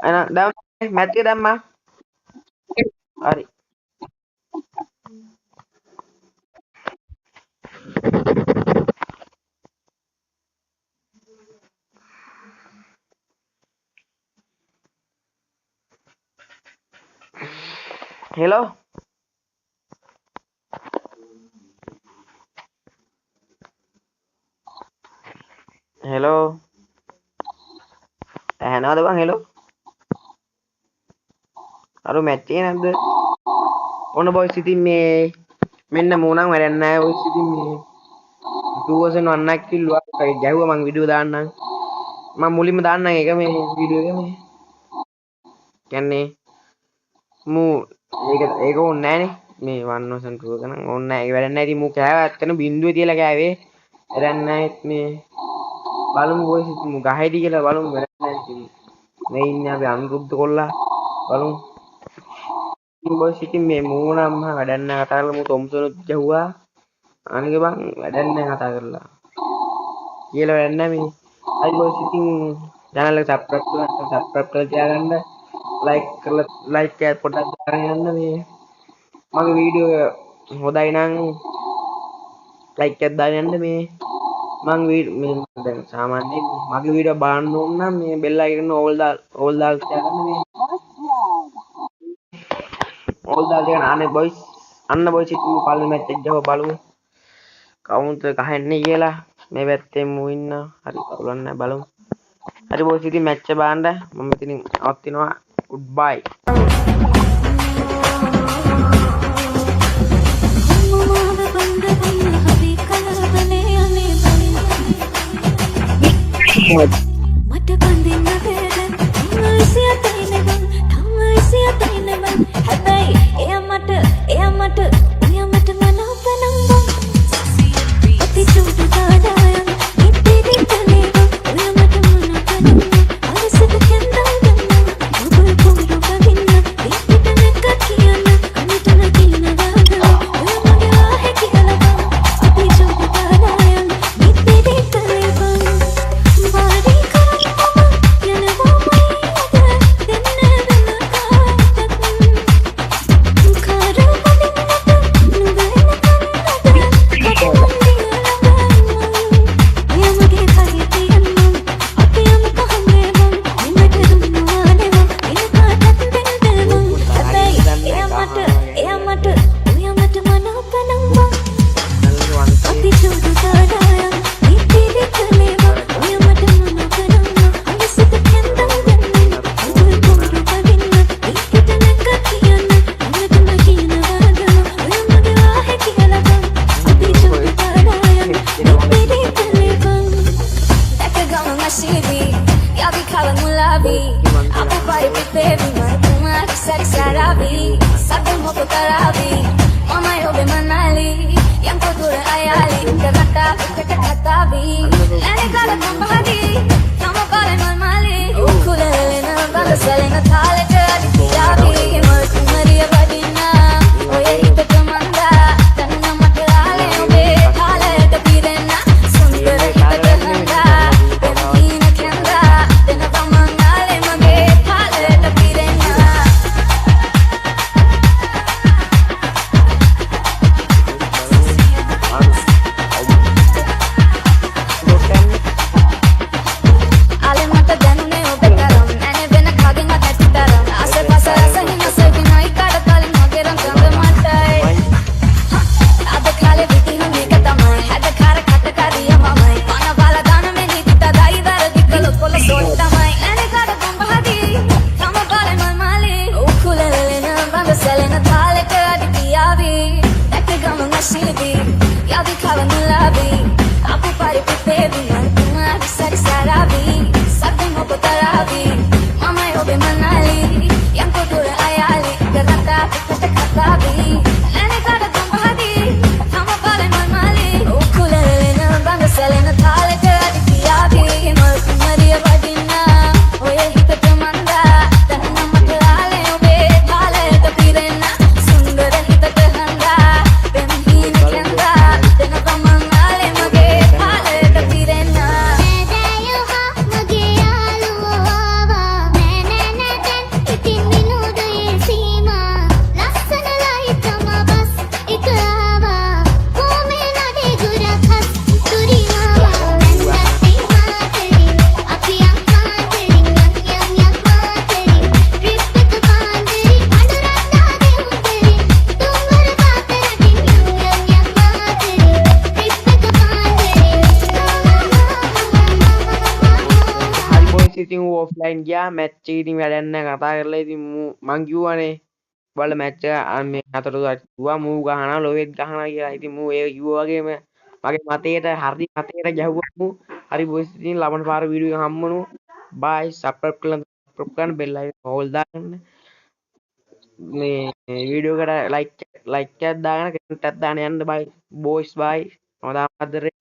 දැන් මැච් එක දැම්මා. හරි. hello hello ඇහෙනවද බං hello අර මැච් එකේ නැද්ද ඔන්න බොයිස් ඉතින් මේ මෙන්න මූණන් වැඩක් නැහැ බොයිස් ඉතින් මේ 2001 ක් කිල්ලුවා ගැහුවා මං වීඩියෝ දාන්නම් මම මුලින්ම දාන්නම් ඒක මේ වීඩියෝ එක මේ කියන්නේ මූ ඒක ඕනේ නැහනේ මේ 102 එක නම් ඕනේ නැහැ ඒක වැඩක් නැහැ ඉතින් මූ කෑවා ඇත්තන බින්දුවේ තියලා කෑවේ වැඩක් නැහැ මේ බලමු බොයිස් ඉතින් මූ ගහයිද කියලා බලමු වැඩක් නැහැ ඉතින් මේ ඉන්නේ අපි අනුරුද්ධ කොල්ලා බලමු ඉතින් බොයිස් ඉතින් මේ මූණම් මහ වැඩක් නැහැ කතා කරලා මූ තොම්සොනුත් ගැහුවා අනික බං වැඩක් නැහැ කතා කරලා කියලා වැඩක් නැහැ මේ හරි බොයිස් ඉතින් channel එක subscribe කරලා තියාගන්න like එක පොඩ්ඩක් දාගෙන යන්න මේ මගේ වීඩියෝ හොඳයි නම් like එකක් දාගෙන යන්න මේ මං මේ දැන් සාමාන්‍යයෙන් මගේ වීඩියෝ බලන්න ඕන නම් මේ bell icon ඕල් දාලා තියාගන්න මේ ඕල් දාලා තියාගන්න අනේ boys අන්න boys ඉතින් පළවෙනි මැච් එක ගහුවා බලමු කවුන්ට් එක ගහන්නේ කියලා මේ පැත්තේ මූ ඉන්නවා හරි කවුලක් නැහැ බලමු හරි boys ඉතින් මැච් එක බලන්න මම ඉතින් අවත්තිනවා goodbye මට බඳින්න බැරි තමයිසිය තයිනේ බං තමයිසිය තයිනේ බං හැබැයි එයා මට මනෝපනම් බං අති චුටු දාඩයන් ඉතිරි තනේ බං ඔයා මට මනෝපනම් අවසද කෙන්දා ගන්න ඔබ කුරු බගින්න පිටිට නැක කියන්න කනිටන කින්න දාගන්න ඔයා මගේ ආහේ කියලා බං අති චුටු දාඩයන් ඉතිරි තනේ බං බොයිස් ඉතින් ඌ ඔෆ්ලයින් ගියා මැච් එක ඉතින් වැඩක් නැහැ කතා කරලා ඉතින් මං කිව්වනේ බලලා මැච් එක මේ අතරතුර කිව්වා මූ ගහනවා ලොවෙත් ගහනවා කියලා. ඉතින් මූ ඒ කිව්වා වගේම මගේ මතයට හරි මතයට ගැහුවා මූ. හරි බොයිස් ඉතින් ලබන පාර වීඩියෝ එක හම්බුණු. බයි සබ්ස්ක්‍රයිබ් කරන්න බෙල් අයිකන් ඕල් දාන්න. මේ වීඩියෝ එකට ලයික් එකක් දාගෙන කමෙන්ට් එකක් දාන්න යන්න බයි බොයිස් බයි. මම තාම අතරේ